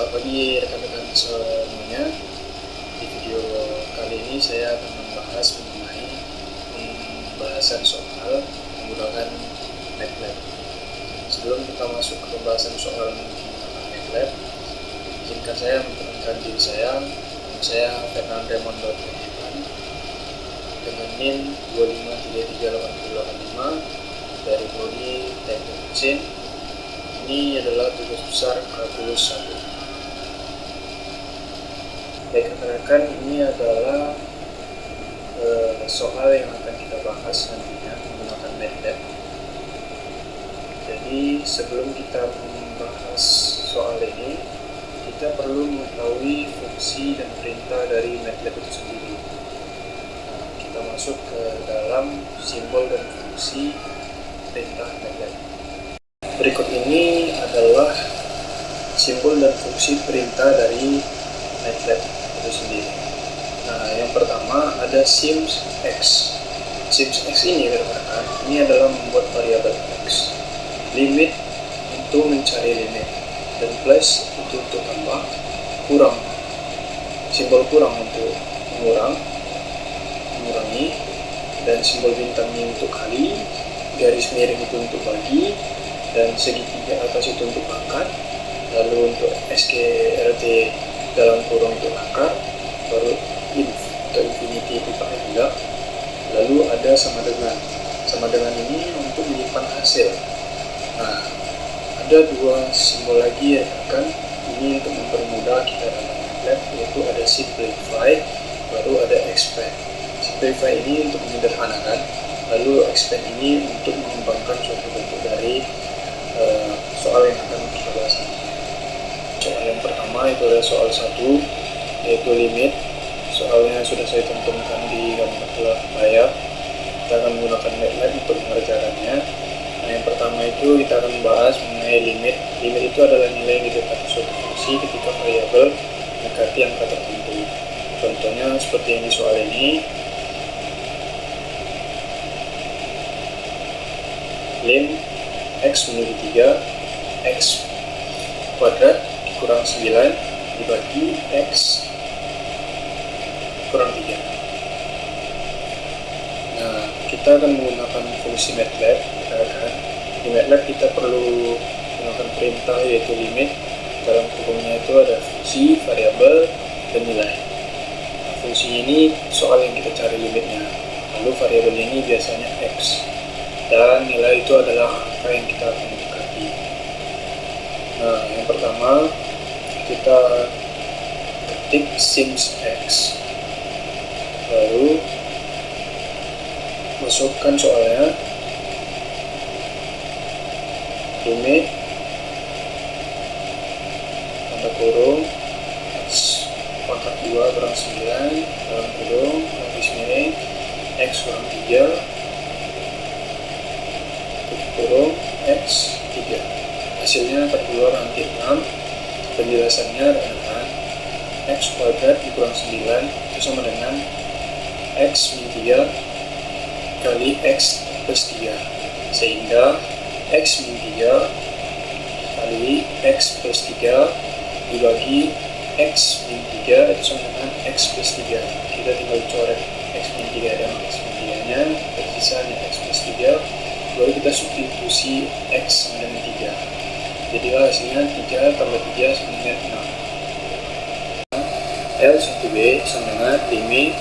Selamat pagi rekan-rekan semuanya. Di video kali ini saya akan membahas mengenai pembahasan soal menggunakan MATLAB. Sebelum kita masuk ke pembahasan soal menggunakan MATLAB, izinkan saya memperkenalkan diri saya. Nama saya Fernand Raymond dengan NIM 2533885 dari Prodi Teknik Mesin. Ini adalah tugas besar kalkulus 1. Baik rekan-rekan, ini adalah soal yang akan kita bahas nantinya menggunakan MATLAB. Jadi sebelum kita membahas soal ini, kita perlu mengetahui fungsi dan perintah dari MATLAB itu sendiri. Kita masuk ke dalam simbol dan fungsi perintah MATLAB. Berikut ini adalah simbol dan fungsi perintah dari MATLAB itu sendiri. Nah, yang pertama ada sims x. Sims x ini rekan-rekan, ini adalah membuat variabel x. Limit untuk mencari limit, dan plus itu untuk tambah, kurang, simbol kurang untuk mengurangi, dan simbol bintangnya untuk kali, garis miring itu untuk bagi, dan segitiga atas itu untuk pangkat, lalu untuk SKRT dalam kurung itu akar, baru inf atau infinity itu pakai juga, lalu ada sama dengan. Sama dengan ini untuk menyimpan hasil. Nah, ada dua simbol lagi ya kan, ini untuk mempermudah kita dalam MATLAB, yaitu ada simplify, baru ada expand. Simplify ini untuk menyederhanakan, lalu expand ini untuk mengembangkan suatu bentuk dari soal yang akan kita bahas. Soal yang pertama itu adalah soal 1, yaitu limit. Soalnya sudah saya cantumkan di gambar layar. Kita akan menggunakan MATLAB untuk mengerjakannya. Nah, yang pertama itu kita akan membahas mengenai limit. Limit itu adalah nilai yang didapati suatu fungsi ketika variabel mendekati angka tertentu. Contohnya seperti yang di soal ini. Lim x menjadi 3, x kuadrat kurang 9 dibagi x kurang 3. Nah, kita akan menggunakan fungsi MATLAB. Di MATLAB kita perlu menggunakan perintah yaitu limit. Dalam kurungnya itu ada fungsi, variabel, dan nilai. Nah, fungsi ini soal yang kita cari limitnya. Lalu variabel ini biasanya x. Dan nilai itu adalah angka yang kita akan dekati. Nah, yang pertama kita ketik sims x, lalu masukkan soalnya, limit tanda kurung x pangkat 2 kurang 9 dalam kurung garis miring x kurang 3 kurung x 3. Hasilnya terkeluar nanti 6. Penjelasannya dengan x kuadrat dikurang 9 itu sama dengan x min 3 kali x plus 3, sehingga x min 3 kali x plus 3 dibagi x min 3 itu sama dengan x plus 3. Kita tinggal coret x min 3 dan x min 3 nya, tersisanya x plus 3, baru kita substitusi x sama dengan 3. Jadilah hasilnya 3 tambah 3 sama dengan 6. L1b sama dengan limit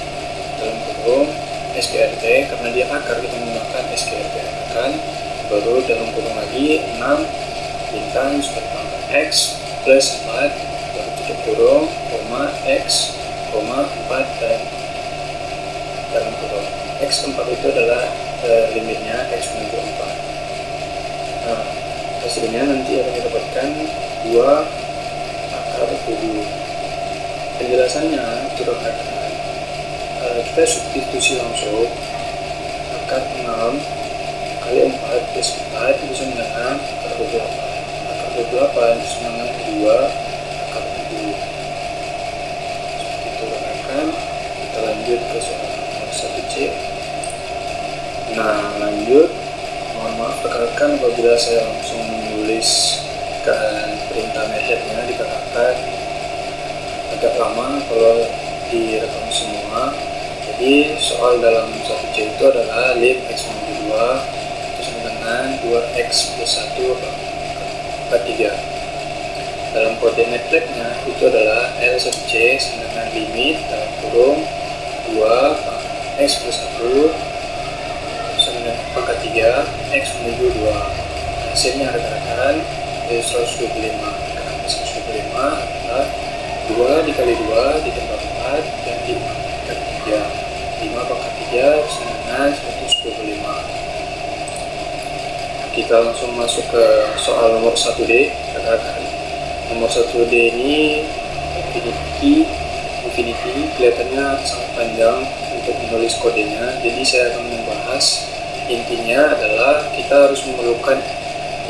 dalam kurung SKRT, karena dia akar kita menggunakan SKRT kan, baru dalam kurung lagi 6 bintang sudah tambah x plus 4, baru tutup kurung, koma x, koma 4, dan dalam kurung x 4 itu adalah limitnya x menuju 4. Nah, hasilnya nanti akan didapatkan 2 akar 7. Penjelasannya itu rekan-rekan, kita substitusi langsung akar 6 kali 4 plus 4 itu sama dengan akar 28. Akar 28 itu sama dengan 2 akar 7. Seperti itu rekan-rekan. Kita lanjut ke soal nomor 1C. Nah, lanjut. Mohon maaf rekan-rekan apabila saya langsung menuliskan perintah MATLAB-nya dikatakan sama kalau direkam semua. Jadi soal dalam 1C itu adalah lim x menuju 2 itu sama dengan 2x plus 1 per 3. Dalam kode MATLAB-nya itu adalah L1C sama dengan limit dalam kurung 2 x plus 1 sama dengan pangkat 3 x menuju 2. Hasilnya rekan-rekan 125. Karena 125 adalah 2 dikali 2 ditambah 4 dan dipangkat 3. 5 pangkat 3 sama dengan 125. Kita langsung masuk ke soal nomor 1D, rekan-rekan. Nomor 1D ini infinity kelihatannya sangat panjang untuk menulis kodenya, jadi saya akan membahas. Intinya adalah kita harus memerlukan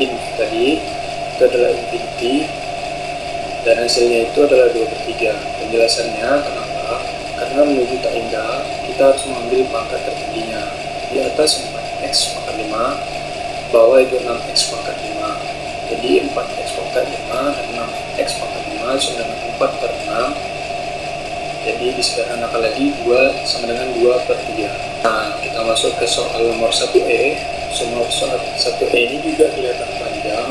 int tadi, itu adalah infinity, dan hasilnya itu adalah 2/3. Penjelasannya kenapa? Karena menuju tak indah kita harus mengambil pangkat tertingginya. Di atas 4x pangkat 5, bawah itu 6x pangkat 5. Jadi 4x pangkat 5 dan 6x pangkat 5 sama dengan 4/6. Jadi disederhanakan lagi 2 sama dengan 2/3. Nah, kita masuk ke soal nomor 1E. Soal 1E ini juga kelihatan panjang.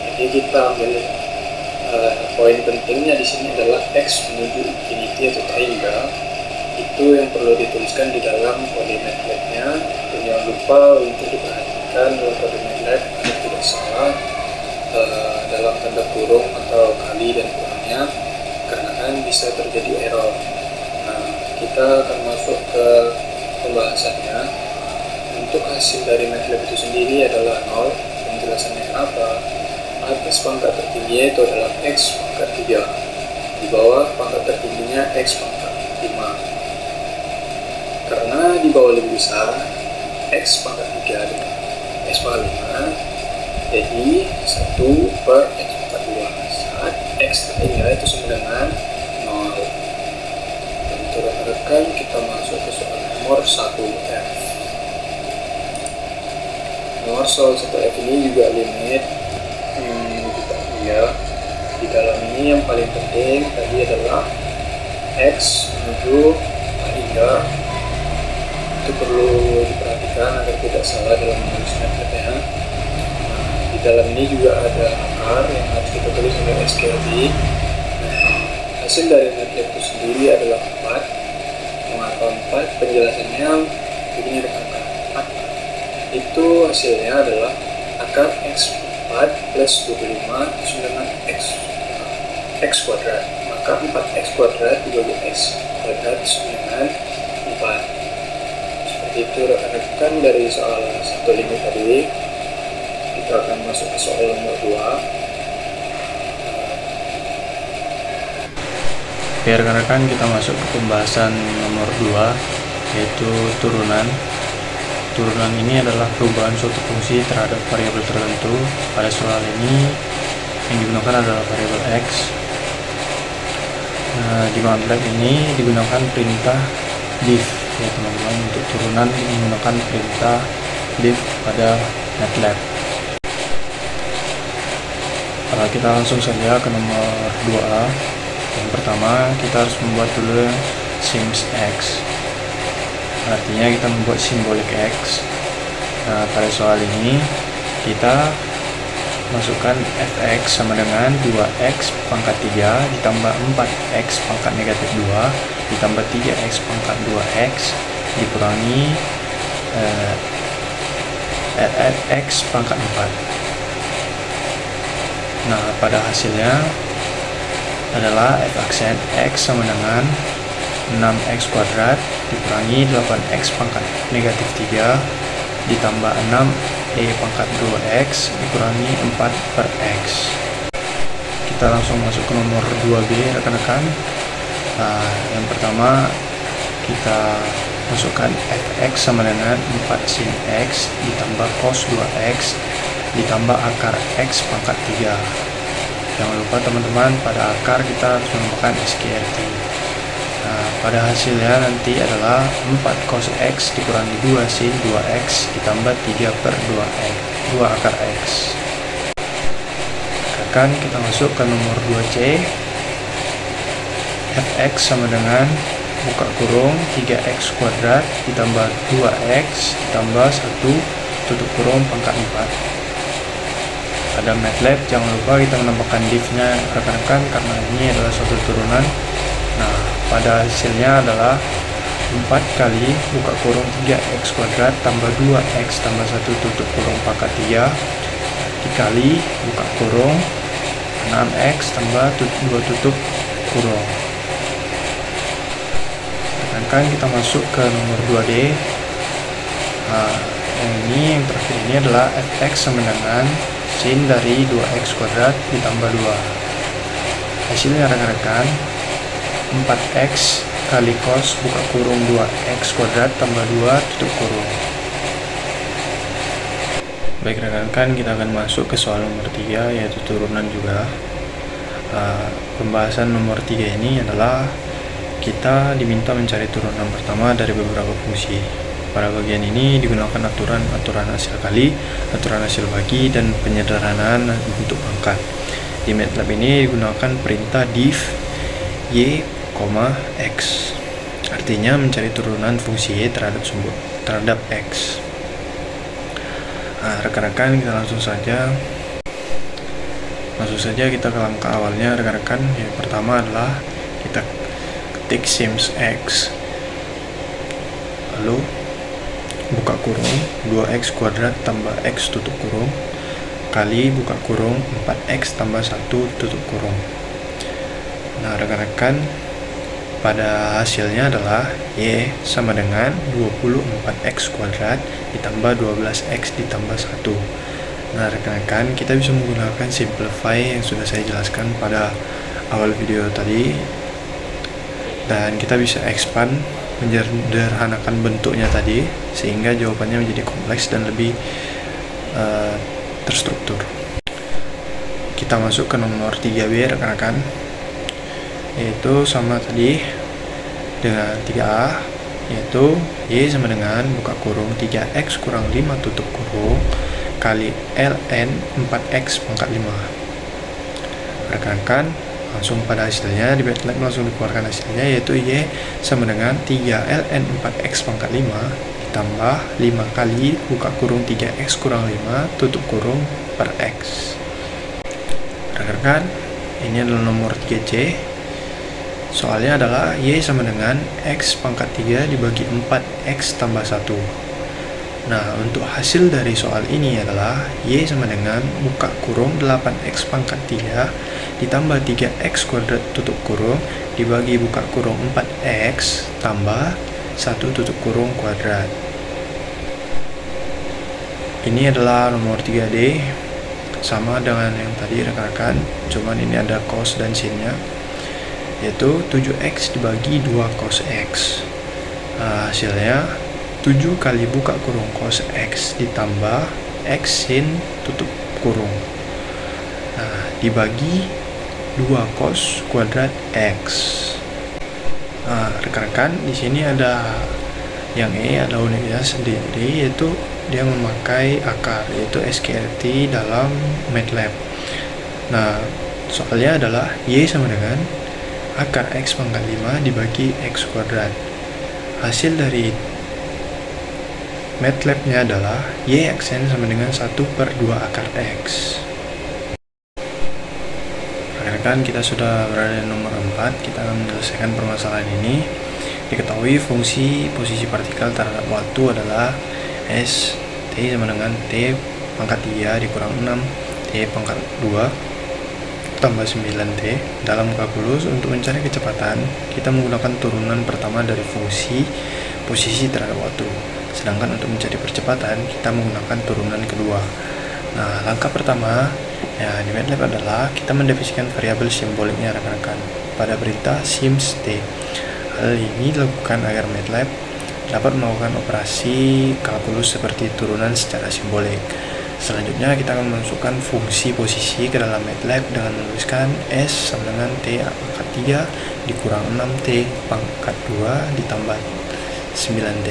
Jadi kita ambil poin pentingnya di sini adalah x menuju infinity atau tak hingga. Itu yang perlu dituliskan di dalam kode MATLAB-nya. Dan jangan lupa untuk diperhatikan dalam kode MATLAB agar tidak salah dalam tanda kurung atau kali dan kurangnya, karena kan bisa terjadi error. Nah, kita akan masuk ke pembahasannya. Untuk hasil dari MATLAB itu sendiri adalah 0. Penjelasannya kenapa? Atas pangkat tertingginya itu adalah x pangkat 3. Di bawah pangkat tertingginya x pangkat 5. Karena di bawah lebih besar, x pangkat 3 dengan x pangkat 5, jadi 1 per x pangkat 2. Saat x tertinggi itu sama dengan 0. Dan untuk rekan-rekan kita masuk ke soal nomor 1F. Nomor soal 1F ini juga limit ya. Di dalam ini yang paling penting tadi adalah x menuju hingga. Itu perlu diperhatikan agar tidak salah dalam menulis MATLAB-nya. Di dalam ini juga ada akar yang harus kita tulis oleh SQLT. Hasil dari MATLAB itu sendiri adalah 4. Mengapa 4? Penjelasannya begini rekan-rekan. Itu hasilnya adalah akar x 4 plus 25 sama dengan x kuadrat. Maka 4x kuadrat dibagi x kuadrat sama dengan 4. Seperti itu rekan-rekan dari soal 1 limit tadi. Kita akan masuk ke soal nomor 2. Oke rekan-rekan, kita masuk ke pembahasan nomor 2, yaitu turunan. Turunan ini adalah perubahan suatu fungsi terhadap variabel tertentu. Pada soal ini yang digunakan adalah variabel x. Di MATLAB ini digunakan perintah div ya teman-teman. Untuk turunan menggunakan perintah div pada MATLAB. Kita langsung saja ke nomor 2A. Yang pertama kita harus membuat dulu sims x. Artinya kita membuat simbolik x. Nah, pada soal ini kita masukkan fx sama dengan 2x pangkat 3 ditambah 4x pangkat negatif 2 ditambah 3x pangkat 2x dikurangi x pangkat 4. Nah, pada hasilnya adalah f aksen x sama dengan 6x kuadrat dikurangi 8x pangkat negatif 3 ditambah 6e pangkat 2x dikurangi 4 per x. Kita langsung masuk ke nomor 2b rekan-rekan. Yang pertama kita masukkan fx sama dengan 4 sin x ditambah cos 2x ditambah akar x pangkat 3. Jangan lupa teman-teman, pada akar kita harus menggunakan SQLT. Pada hasilnya nanti adalah 4 cos x dikurangi 2 sin 2x ditambah 3 per 2x, 2 akar x. Akan kita masuk ke nomor 2C. fx sama dengan buka kurung 3x kuadrat ditambah 2x ditambah 1 tutup kurung pangkat 4. Pada MATLAB jangan lupa kita menambahkan div-nya rekan-rekan karena ini adalah suatu turunan. Nah, pada hasilnya adalah 4 kali buka kurung 3x kuadrat tambah 2x tambah 1 tutup kurung pangkat 3 dikali buka kurung 6x tambah 2 tutup kurung. Rekan-rekan kita masuk ke nomor 2D. Nah, yang terakhir ini adalah fx sama dengan sin dari 2x kuadrat ditambah 2. Hasilnya rekan-rekan 4x kali cos buka kurung 2x kuadrat tambah 2 tutup kurung. Baik rekan-rekan, kita akan masuk ke soal nomor 3 yaitu turunan juga. Pembahasan nomor 3 ini adalah kita diminta mencari turunan pertama dari beberapa fungsi. Pada bagian ini digunakan aturan hasil kali, aturan hasil bagi, dan penyederhanaan bentuk pangkat. Di MATLAB ini digunakan perintah div y, x, artinya mencari turunan fungsi y terhadap x. Nah, rekan-rekan, kita langsung saja kita ke langkah awalnya rekan-rekan. Yang pertama adalah kita ketik sims x, lalu buka kurung 2x kuadrat tambah x tutup kurung kali buka kurung 4x tambah 1 tutup kurung. Nah rekan-rekan, pada hasilnya adalah y sama dengan 24x kuadrat ditambah 12x ditambah 1. Nah rekan-rekan, kita bisa menggunakan simplify yang sudah saya jelaskan pada awal video tadi, dan kita bisa expand, menyederhanakan bentuknya tadi sehingga jawabannya menjadi kompleks dan lebih terstruktur. Kita masuk ke nomor 3B rekan-rekan, yaitu sama tadi dengan 3A, yaitu y sama dengan buka kurung 3x kurang 5 tutup kurung kali ln 4x pangkat 5. Rekan-rekan, langsung pada hasilnya di MATLAB langsung dikeluarkan hasilnya, yaitu y sama dengan 3 ln 4x pangkat 5 ditambah 5 kali buka kurung 3x kurang 5 tutup kurung per x. Rekan-rekan, ini adalah nomor 3C. Soalnya adalah y sama dengan x pangkat 3 dibagi 4x tambah 1. Nah, untuk hasil dari soal ini adalah y sama dengan buka kurung 8x pangkat 3 ditambah 3x kuadrat tutup kurung dibagi buka kurung 4x tambah 1 tutup kurung kuadrat. Ini adalah nomor 3D, sama dengan yang tadi rekan-rekan, cuman ini ada cos dan sinnya, yaitu 7x dibagi 2 cos x. Nah, hasilnya 7 kali buka kurung cos x ditambah x sin tutup kurung, nah dibagi 2 cos kuadrat x. Nah rekan-rekan, di sini ada yang ada uniknya sendiri, yaitu dia memakai akar, yaitu SKRT dalam MATLAB. Nah soalnya adalah y sama dengan akar x pangkat 5 dibagi x kuadrat. Hasil dari MATLAB-nya adalah y aksen sama dengan 1/2 akar x. Rekan-rekan, kita sudah berada di nomor 4. Kita akan menyelesaikan permasalahan ini. Diketahui fungsi posisi partikel terhadap waktu adalah s t sama dengan t pangkat 3 dikurang 6 t pangkat 2 tambah 9t. Dalam kalkulus, untuk mencari kecepatan, kita menggunakan turunan pertama dari fungsi posisi terhadap waktu. Sedangkan untuk mencari percepatan, kita menggunakan turunan kedua. Nah, langkah pertama di MATLAB adalah kita mendefinisikan variabel simboliknya rekan-rekan pada perintah sims t. Hal ini dilakukan agar MATLAB dapat melakukan operasi kalkulus seperti turunan secara simbolik. Selanjutnya kita akan memasukkan fungsi posisi ke dalam MATLAB dengan menuliskan s sama dengan t pangkat 3 dikurang 6t pangkat 2 ditambah 9t.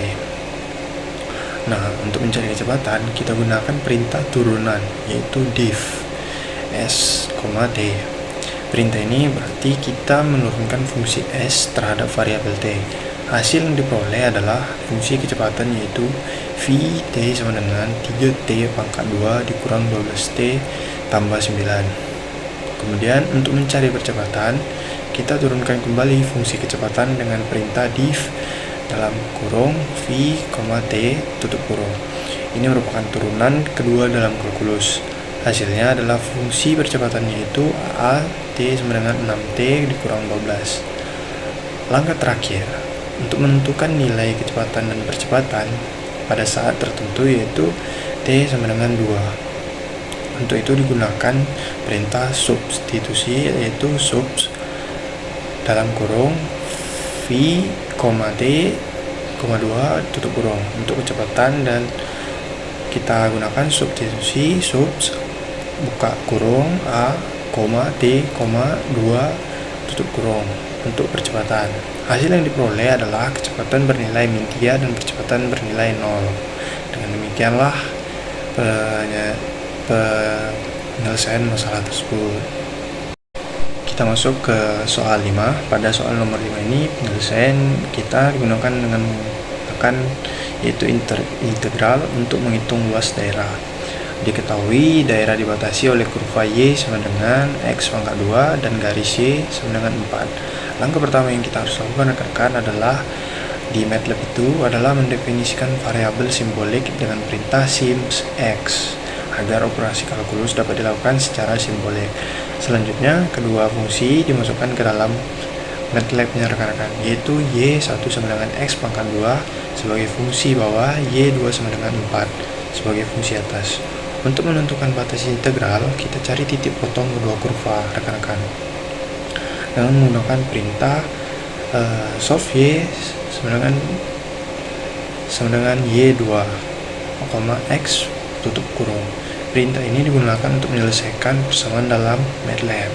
Nah, untuk mencari kecepatan, kita gunakan perintah turunan, yaitu div s, t. perintah ini berarti kita menurunkan fungsi S terhadap variabel T. Hasil yang diperoleh adalah fungsi kecepatan yaitu Vt sama dengan 3T pangkat 2 dikurang 12T tambah 9. Kemudian untuk mencari percepatan, kita turunkan kembali fungsi kecepatan dengan perintah diff dalam kurung V, T, tutup kurung. Ini merupakan turunan kedua dalam kalkulus. Hasilnya adalah fungsi percepatan yaitu A T sama dengan 6T dikurang 12. Langkah terakhir, untuk menentukan nilai kecepatan dan percepatan pada saat tertentu yaitu T sama dengan 2. Untuk itu digunakan perintah substitusi yaitu subs dalam kurung V, T, 2 tutup kurung untuk kecepatan, dan kita gunakan substitusi subs buka kurung A, T, 2 tutup kurung untuk percepatan. Hasil yang diperoleh adalah kecepatan bernilai min 3 dan percepatan bernilai 0. Dengan demikianlah penyelesaian masalah tersebut. Kita masuk ke soal 5. Pada soal nomor 5 ini penyelesaian kita digunakan dengan menggunakan yaitu integral untuk menghitung luas daerah. Diketahui daerah dibatasi oleh kurva Y sama dengan X pangkat 2 dan garis Y sama dengan 4. Langkah pertama yang kita harus lakukan rekan-rekan adalah di MATLAB itu adalah mendefinisikan variabel simbolik dengan perintah sims X agar operasi kalkulus dapat dilakukan secara simbolik. Selanjutnya, kedua fungsi dimasukkan ke dalam MATLAB-nya rekan-rekan, yaitu Y1 sama dengan X pangkat 2 sebagai fungsi bawah, Y2 sama dengan 4 sebagai fungsi atas. Untuk menentukan batas integral, kita cari titik potong kedua kurva rekan-rekan dengan menggunakan perintah solve Y sama dengan Y2, X tutup kurung. Perintah ini digunakan untuk menyelesaikan persamaan dalam MATLAB.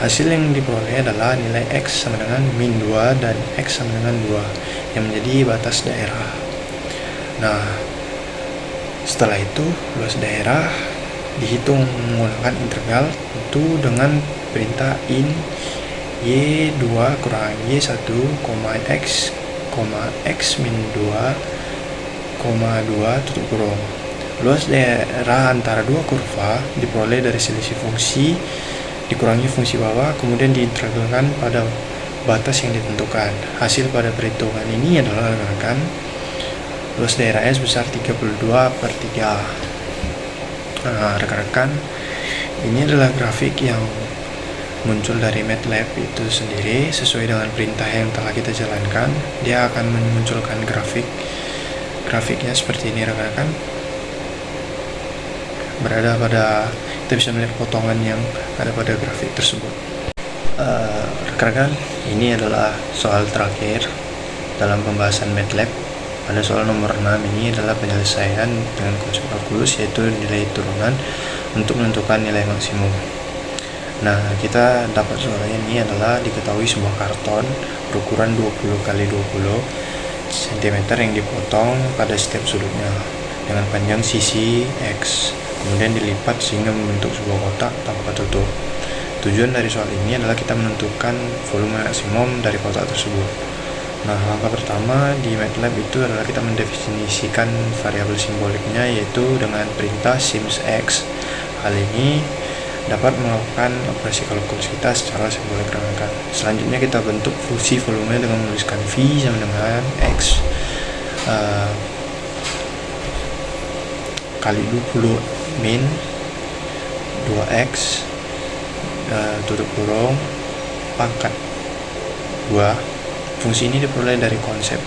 Hasil yang diperoleh adalah nilai X sama dengan min 2 dan X sama dengan 2 yang menjadi batas daerah. Nah, setelah itu luas daerah dihitung menggunakan integral tentu dengan perintah in Y2 kurang Y1, X, X min 2, 2 tutup kurung. Luas daerah antara dua kurva diperoleh dari selisih fungsi dikurangi fungsi bawah, kemudian diintegralkan pada batas yang ditentukan. Hasil pada perhitungan ini adalah rekan-rekan luas daerah S besar 32/3. Nah, rekan-rekan, ini adalah grafik yang muncul dari MATLAB itu sendiri sesuai dengan perintah yang telah kita jalankan. Dia akan memunculkan grafiknya seperti ini rekan-rekan. Kita bisa melihat potongan yang ada pada grafik tersebut. Rekan-rekan, ini adalah soal terakhir dalam pembahasan MATLAB. Pada soal nomor 6 ini adalah penyelesaian dengan konsep kalkulus, yaitu nilai turunan untuk menentukan nilai maksimum. Nah, kita dapat soal ini adalah diketahui sebuah karton berukuran 20x20 cm yang dipotong pada setiap sudutnya dengan panjang sisi X, kemudian dilipat sehingga membentuk sebuah kotak tanpa tutup. Tujuan dari soal ini adalah kita menentukan volume maksimum dari kotak tersebut. Nah, langkah pertama di MATLAB itu adalah kita mendefinisikan variabel simboliknya yaitu dengan perintah sims X. Hal ini dapat melakukan operasi kalkulus kita secara simbolik rekan-rekan. Selanjutnya kita bentuk fungsi volume dengan menuliskan V sama dengan X kali 20 min 2X tutup kurung pangkat 2. Fungsi ini diperoleh dari konsep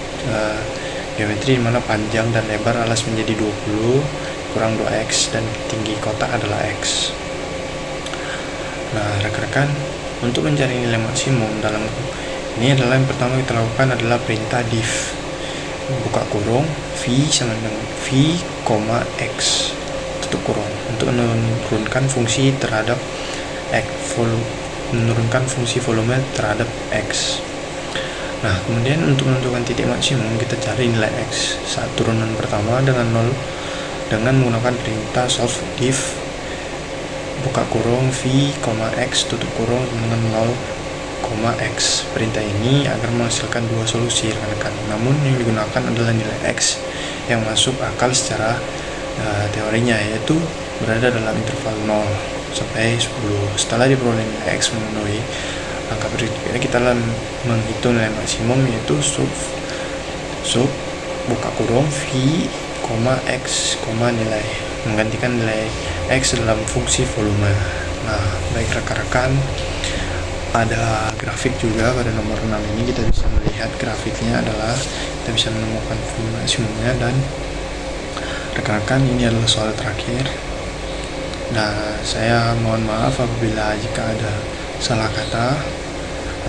geometri di mana panjang dan lebar alas menjadi 20 kurang 2X dan tinggi kotak adalah X. Nah, rekan-rekan, untuk mencari nilai maksimum dalam ini adalah yang pertama kita lakukan adalah perintah diff buka kurung V sama dengan V, X tutup kurung untuk menurunkan fungsi terhadap menurunkan fungsi volume terhadap X. Nah, kemudian untuk menentukan titik maksimum kita cari nilai X saat turunan pertama dengan 0 dengan menggunakan perintah solve diff buka kurung v, x tutup kurung dengan 0, x. Perintah ini akan menghasilkan dua solusi rekan-rekan. Namun yang digunakan adalah nilai x yang masuk akal secara teorinya, yaitu berada dalam interval 0 sampai 10. Setelah diperoleh nilai x memenuhi angka berikutnya, kita menghitung nilai maksimum, yaitu sub buka kurung v, x, nilai menggantikan nilai x dalam fungsi volume. Nah, baik rekan-rekan, ada grafik juga pada nomor 6 ini. Kita bisa melihat grafiknya adalah kita bisa menemukan volume maksimumnya. Dan rekan-rekan, ini adalah soal terakhir. Nah, saya mohon maaf apabila jika ada salah kata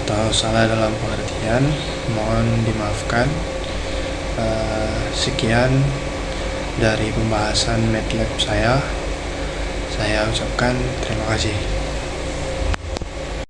atau salah dalam pengertian, mohon dimaafkan. Sekian dari pembahasan MATLAB saya ucapkan terima kasih.